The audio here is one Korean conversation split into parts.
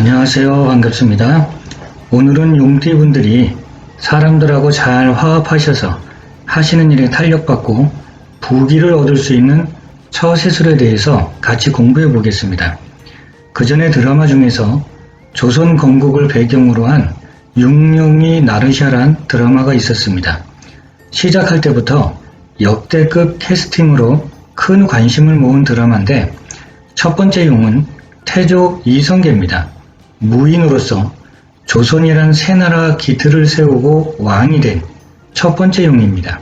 안녕하세요. 반갑습니다. 오늘은 용띠분들이 사람들하고 잘 화합하셔서 하시는 일에 탄력받고 부귀를 얻을 수 있는 처세술에 대해서 같이 공부해 보겠습니다. 그 전에 드라마 중에서 조선 건국을 배경으로 한 육룡이 나르샤란 드라마가 있었습니다. 시작할 때부터 역대급 캐스팅으로 큰 관심을 모은 드라마인데 첫 번째 용은 태조 이성계입니다. 무인으로서 조선이란 새 나라 기틀을 세우고 왕이 된 첫 번째 용입니다.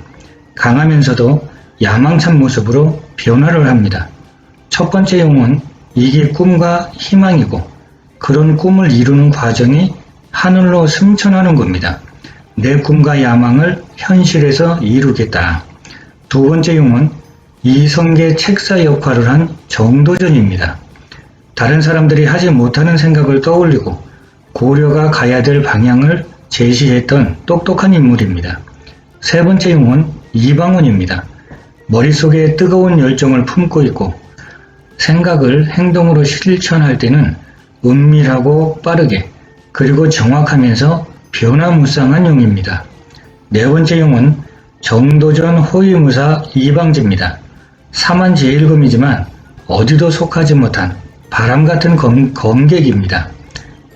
강하면서도 야망찬 모습으로 변화를 합니다. 첫 번째 용은 이게 꿈과 희망이고 그런 꿈을 이루는 과정이 하늘로 승천하는 겁니다. 내 꿈과 야망을 현실에서 이루겠다. 두 번째 용은 이성계 책사 역할을 한 정도전입니다. 다른 사람들이 하지 못하는 생각을 떠올리고 고려가 가야 될 방향을 제시했던 똑똑한 인물입니다. 세 번째 용은 이방원입니다. 머릿속에 뜨거운 열정을 품고 있고 생각을 행동으로 실천할 때는 은밀하고 빠르게 그리고 정확하면서 변화무쌍한 용입니다. 네 번째 용은 정도전 호위무사 이방지입니다. 사만제일검이지만 어디도 속하지 못한 바람같은 검객입니다.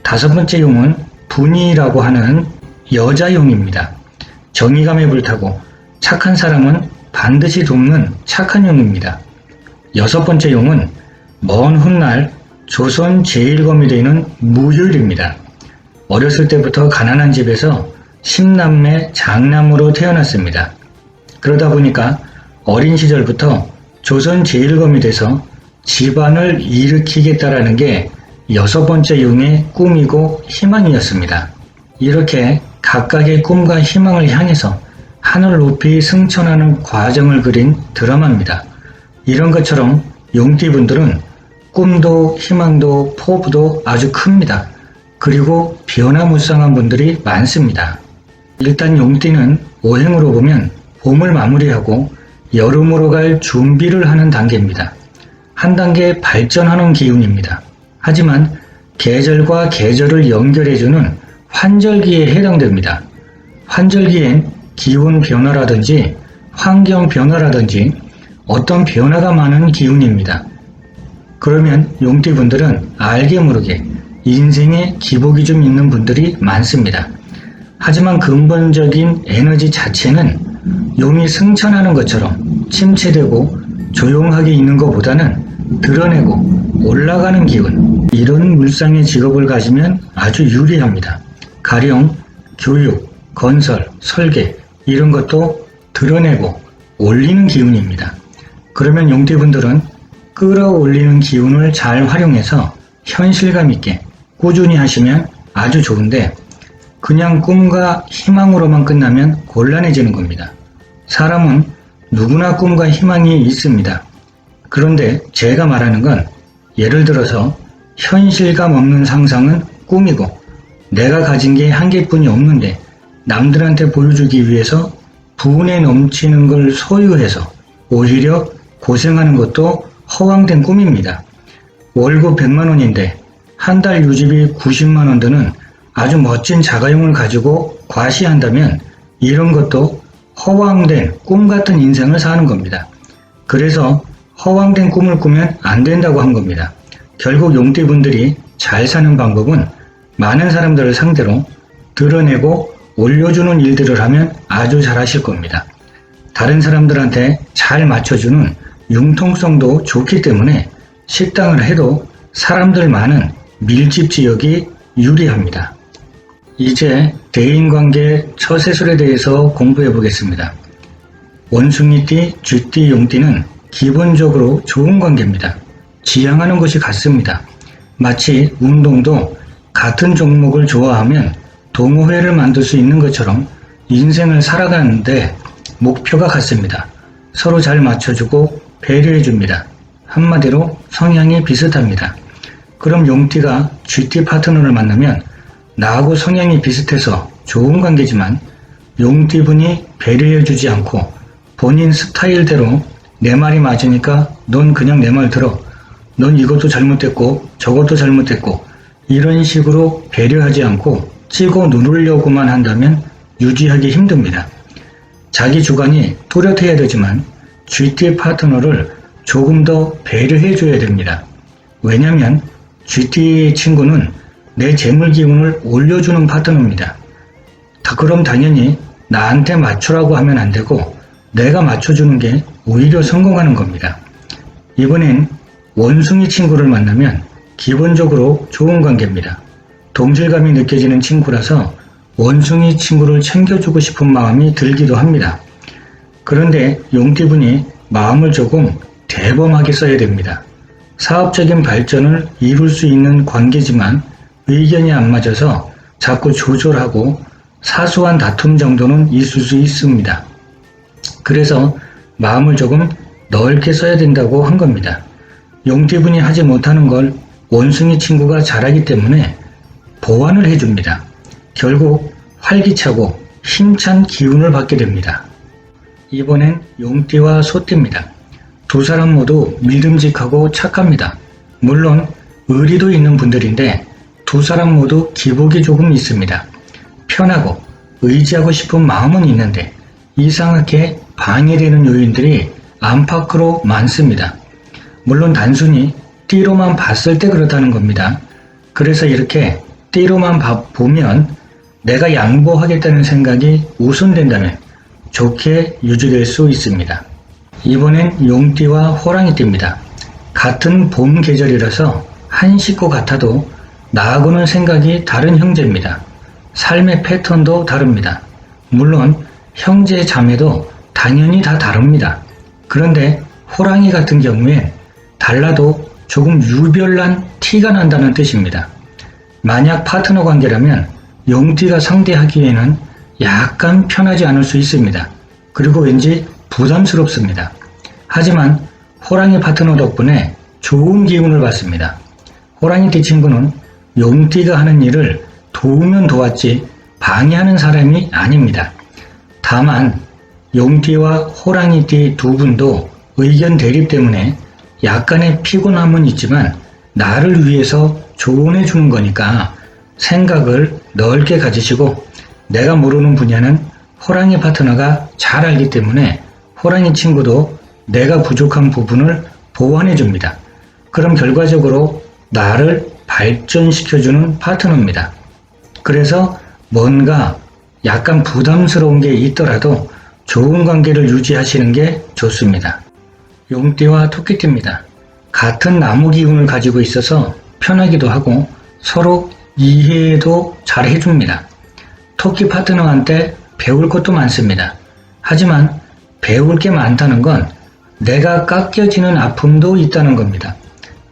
다섯 번째 용은 분이라고 하는 여자용입니다. 정의감에 불타고 착한 사람은 반드시 돕는 착한 용입니다. 여섯 번째 용은 먼 훗날 조선 제1검이 되는 무율입니다. 어렸을 때부터 가난한 집에서 10남매 장남으로 태어났습니다. 그러다 보니까 어린 시절부터 조선 제1검이 돼서 집안을 일으키겠다라는 게 여섯 번째 용의 꿈이고 희망이었습니다. 이렇게 각각의 꿈과 희망을 향해서 하늘 높이 승천하는 과정을 그린 드라마입니다. 이런 것처럼 용띠분들은 꿈도 희망도 포부도 아주 큽니다. 그리고 변화무쌍한 분들이 많습니다. 일단 용띠는 오행으로 보면 봄을 마무리하고 여름으로 갈 준비를 하는 단계입니다. 한 단계 발전하는 기운입니다. 하지만 계절과 계절을 연결해주는 환절기에 해당됩니다. 환절기엔 기온 변화라든지 환경 변화라든지 어떤 변화가 많은 기운입니다. 그러면 용띠분들은 알게 모르게 인생에 기복이 좀 있는 분들이 많습니다. 하지만 근본적인 에너지 자체는 용이 승천하는 것처럼 침체되고 조용하게 있는 것보다는 드러내고 올라가는 기운, 이런 물상의 직업을 가지면 아주 유리합니다. 가령 교육, 건설, 설계 이런 것도 드러내고 올리는 기운입니다. 그러면 용띠분들은 끌어올리는 기운을 잘 활용해서 현실감 있게 꾸준히 하시면 아주 좋은데 그냥 꿈과 희망으로만 끝나면 곤란해지는 겁니다. 사람은 누구나 꿈과 희망이 있습니다. 그런데 제가 말하는 건 예를 들어서 현실감 없는 상상은 꿈이고 내가 가진 게 한 개뿐이 없는데 남들한테 보여주기 위해서 분에 넘치는 걸 소유해서 오히려 고생하는 것도 허황된 꿈입니다. 월급 100만원인데 한 달 유지비 90만원 드는 아주 멋진 자가용을 가지고 과시한다면 이런 것도 허황된 꿈 같은 인생을 사는 겁니다. 그래서 허황된 꿈을 꾸면 안 된다고 한 겁니다. 결국 용띠분들이 잘 사는 방법은 많은 사람들을 상대로 드러내고 올려주는 일들을 하면 아주 잘하실 겁니다. 다른 사람들한테 잘 맞춰주는 융통성도 좋기 때문에 식당을 해도 사람들 많은 밀집 지역이 유리합니다. 이제 대인관계 처세술에 대해서 공부해 보겠습니다. 원숭이띠, 쥐띠, 용띠는 기본적으로 좋은 관계입니다. 지향하는 것이 같습니다. 마치 운동도 같은 종목을 좋아하면 동호회를 만들 수 있는 것처럼 인생을 살아가는데 목표가 같습니다. 서로 잘 맞춰주고 배려해 줍니다. 한마디로 성향이 비슷합니다. 그럼 용띠가 쥐띠 파트너를 만나면 나하고 성향이 비슷해서 좋은 관계지만 용띠분이 배려해 주지 않고 본인 스타일대로 내 말이 맞으니까 넌 그냥 내 말 들어. 넌 이것도 잘못됐고 저것도 잘못됐고 이런 식으로 배려하지 않고 찍어 누르려고만 한다면 유지하기 힘듭니다. 자기 주관이 뚜렷해야 되지만 GT 파트너를 조금 더 배려해 줘야 됩니다. 왜냐면 GT 친구는 내 재물 기운을 올려주는 파트너입니다. 그럼 당연히 나한테 맞추라고 하면 안 되고 내가 맞춰주는 게 오히려 성공하는 겁니다. 이번엔 원숭이 친구를 만나면 기본적으로 좋은 관계입니다. 동질감이 느껴지는 친구라서 원숭이 친구를 챙겨주고 싶은 마음이 들기도 합니다. 그런데 용띠분이 마음을 조금 대범하게 써야 됩니다. 사업적인 발전을 이룰 수 있는 관계지만 의견이 안 맞아서 자꾸 조절하고 사소한 다툼 정도는 있을 수 있습니다. 그래서 마음을 조금 넓게 써야 된다고 한 겁니다. 용띠분이 하지 못하는 걸 원숭이 친구가 잘하기 때문에 보완을 해줍니다. 결국 활기차고 힘찬 기운을 받게 됩니다. 이번엔 용띠와 소띠입니다. 두 사람 모두 믿음직하고 착합니다. 물론 의리도 있는 분들인데 두 사람 모두 기복이 조금 있습니다. 편하고 의지하고 싶은 마음은 있는데 이상하게 방해되는 요인들이 안팎으로 많습니다. 물론 단순히 띠로만 봤을 때 그렇다는 겁니다. 그래서 이렇게 띠로만 보면 내가 양보하겠다는 생각이 우선된다면 좋게 유지될 수 있습니다. 이번엔 용띠와 호랑이띠입니다. 같은 봄 계절이라서 한 식구 같아도 나하고는 생각이 다른 형제입니다. 삶의 패턴도 다릅니다. 물론 형제 자매도 당연히 다 다릅니다. 그런데 호랑이 같은 경우엔 달라도 조금 유별난 티가 난다는 뜻입니다. 만약 파트너 관계라면 용띠가 상대하기에는 약간 편하지 않을 수 있습니다. 그리고 왠지 부담스럽습니다. 하지만 호랑이 파트너 덕분에 좋은 기운을 받습니다. 호랑이띠 친구는 용띠가 하는 일을 도우면 도왔지 방해하는 사람이 아닙니다. 다만 용띠와 호랑이띠 두 분도 의견 대립 때문에 약간의 피곤함은 있지만 나를 위해서 조언해 주는 거니까 생각을 넓게 가지시고 내가 모르는 분야는 호랑이 파트너가 잘 알기 때문에 호랑이 친구도 내가 부족한 부분을 보완해 줍니다. 그럼 결과적으로 나를 발전시켜주는 파트너입니다. 그래서 뭔가 약간 부담스러운 게 있더라도 좋은 관계를 유지하시는 게 좋습니다. 용띠와 토끼띠입니다. 같은 나무 기운을 가지고 있어서 편하기도 하고 서로 이해도 잘 해줍니다. 토끼 파트너한테 배울 것도 많습니다. 하지만 배울 게 많다는 건 내가 깎여지는 아픔도 있다는 겁니다.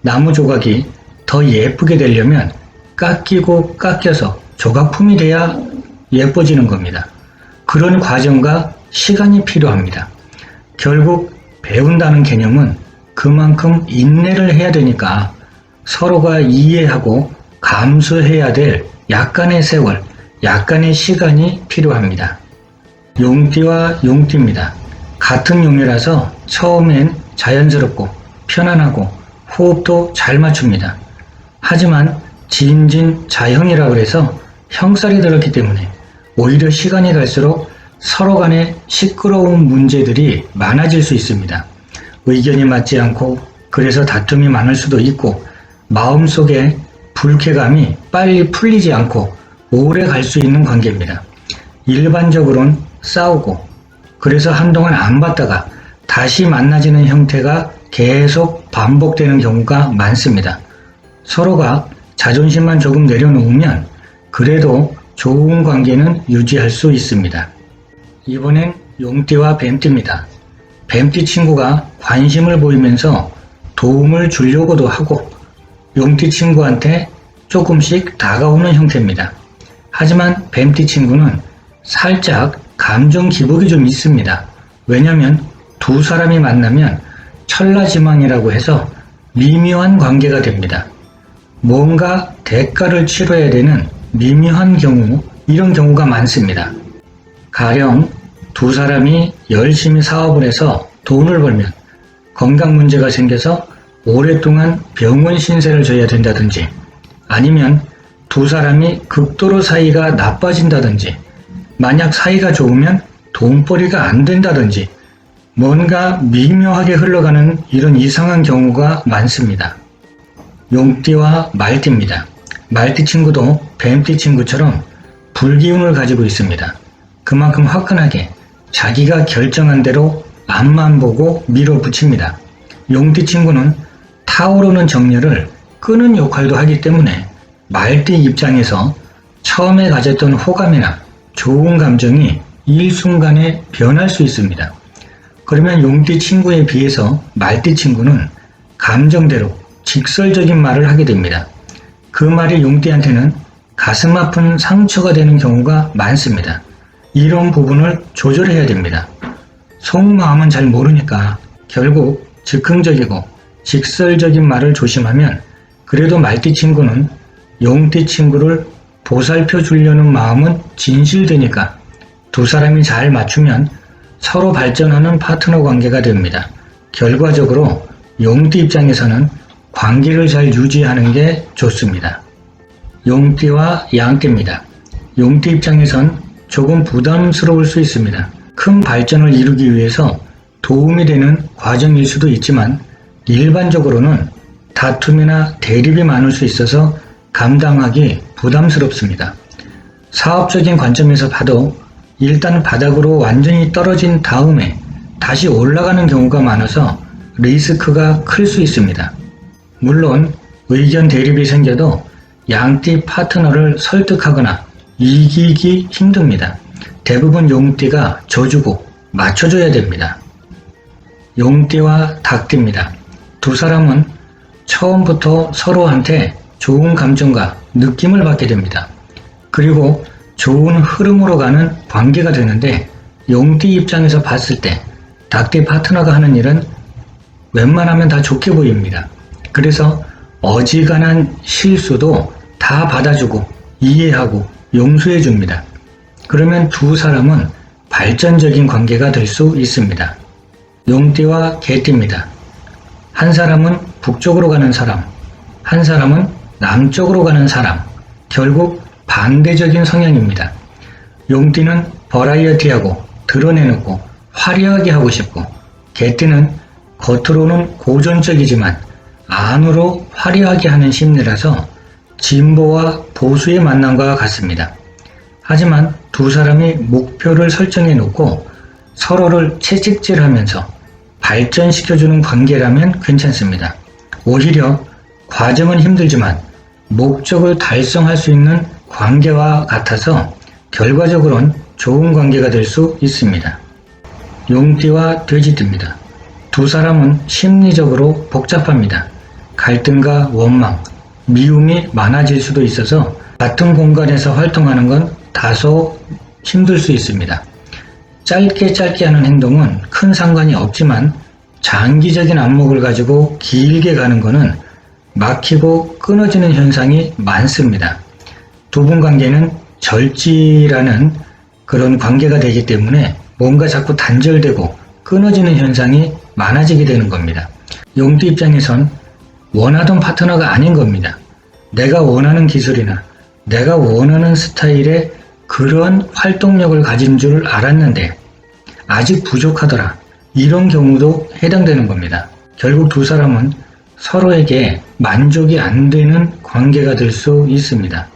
나무 조각이 더 예쁘게 되려면 깎이고 깎여서 조각품이 돼야 예뻐지는 겁니다. 그런 과정과 시간이 필요합니다. 결국 배운다는 개념은 그만큼 인내를 해야 되니까 서로가 이해하고 감수해야 될 약간의 세월, 약간의 시간이 필요합니다. 용띠와 용띠입니다. 같은 용이라서 처음엔 자연스럽고 편안하고 호흡도 잘 맞춥니다. 하지만 진진자형이라 그래서 형살이 들었기 때문에 오히려 시간이 갈수록 서로 간에 시끄러운 문제들이 많아질 수 있습니다. 의견이 맞지 않고 그래서 다툼이 많을 수도 있고 마음속에 불쾌감이 빨리 풀리지 않고 오래 갈 수 있는 관계입니다. 일반적으로는 싸우고 그래서 한동안 안 봤다가 다시 만나지는 형태가 계속 반복되는 경우가 많습니다. 서로가 자존심만 조금 내려놓으면 그래도 좋은 관계는 유지할 수 있습니다. 이번엔 용띠와 뱀띠입니다. 뱀띠 친구가 관심을 보이면서 도움을 주려고도 하고 용띠 친구한테 조금씩 다가오는 형태입니다. 하지만 뱀띠 친구는 살짝 감정 기복이 좀 있습니다. 왜냐면 두 사람이 만나면 천라지망이라고 해서 미묘한 관계가 됩니다. 뭔가 대가를 치러야 되는 미묘한 경우, 이런 경우가 많습니다. 가령 두 사람이 열심히 사업을 해서 돈을 벌면 건강 문제가 생겨서 오랫동안 병원 신세를 져야 된다든지 아니면 두 사람이 극도로 사이가 나빠진다든지, 만약 사이가 좋으면 돈벌이가 안 된다든지, 뭔가 미묘하게 흘러가는 이런 이상한 경우가 많습니다. 용띠와 말띠입니다. 말띠 친구도 뱀띠 친구처럼 불기운을 가지고 있습니다. 그만큼 화끈하게 자기가 결정한 대로 앞만 보고 밀어붙입니다. 용띠 친구는 타오르는 정열을 끄는 역할도 하기 때문에 말띠 입장에서 처음에 가졌던 호감이나 좋은 감정이 일순간에 변할 수 있습니다. 그러면 용띠 친구에 비해서 말띠 친구는 감정대로 직설적인 말을 하게 됩니다. 그 말이 용띠한테는 가슴 아픈 상처가 되는 경우가 많습니다. 이런 부분을 조절해야 됩니다. 속마음은 잘 모르니까 결국 즉흥적이고 직설적인 말을 조심하면 그래도 말띠 친구는 용띠 친구를 보살펴 주려는 마음은 진실되니까 두 사람이 잘 맞추면 서로 발전하는 파트너 관계가 됩니다. 결과적으로 용띠 입장에서는 관계를 잘 유지하는 게 좋습니다. 용띠와 양띠입니다. 용띠 입장에선 조금 부담스러울 수 있습니다. 큰 발전을 이루기 위해서 도움이 되는 과정일 수도 있지만 일반적으로는 다툼이나 대립이 많을 수 있어서 감당하기 부담스럽습니다. 사업적인 관점에서 봐도 일단 바닥으로 완전히 떨어진 다음에 다시 올라가는 경우가 많아서 리스크가 클 수 있습니다. 물론 의견 대립이 생겨도 양띠 파트너를 설득하거나 이기기 힘듭니다. 대부분 용띠가 져주고 맞춰줘야 됩니다. 용띠와 닭띠입니다. 두 사람은 처음부터 서로한테 좋은 감정과 느낌을 받게 됩니다. 그리고 좋은 흐름으로 가는 관계가 되는데 용띠 입장에서 봤을 때 닭띠 파트너가 하는 일은 웬만하면 다 좋게 보입니다. 그래서 어지간한 실수도 다 받아주고 이해하고 용서해 줍니다. 그러면 두 사람은 발전적인 관계가 될 수 있습니다. 용띠와 개띠입니다. 한 사람은 북쪽으로 가는 사람, 한 사람은 남쪽으로 가는 사람, 결국 반대적인 성향입니다. 용띠는 버라이어티하고 드러내놓고 화려하게 하고 싶고, 개띠는 겉으로는 고전적이지만 안으로 화려하게 하는 심리라서 진보와 보수의 만남과 같습니다. 하지만 두 사람이 목표를 설정해 놓고 서로를 채찍질하면서 발전시켜주는 관계라면 괜찮습니다. 오히려 과정은 힘들지만 목적을 달성할 수 있는 관계와 같아서 결과적으로는 좋은 관계가 될 수 있습니다. 용띠와 돼지띠입니다. 두 사람은 심리적으로 복잡합니다. 갈등과 원망, 미움이 많아질 수도 있어서 같은 공간에서 활동하는 건 다소 힘들 수 있습니다. 짧게 하는 행동은 큰 상관이 없지만 장기적인 안목을 가지고 길게 가는 것은 막히고 끊어지는 현상이 많습니다. 두 분 관계는 절지라는 그런 관계가 되기 때문에 뭔가 자꾸 단절되고 끊어지는 현상이 많아지게 되는 겁니다. 용띠 입장에선 원하던 파트너가 아닌 겁니다. 내가 원하는 기술이나 내가 원하는 스타일의 그런 활동력을 가진 줄 알았는데 아직 부족하더라. 이런 경우도 해당되는 겁니다. 결국 두 사람은 서로에게 만족이 안 되는 관계가 될 수 있습니다.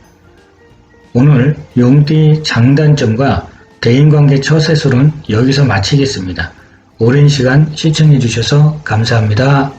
오늘 용띠 장단점과 대인관계 처세술은 여기서 마치겠습니다. 오랜 시간 시청해 주셔서 감사합니다.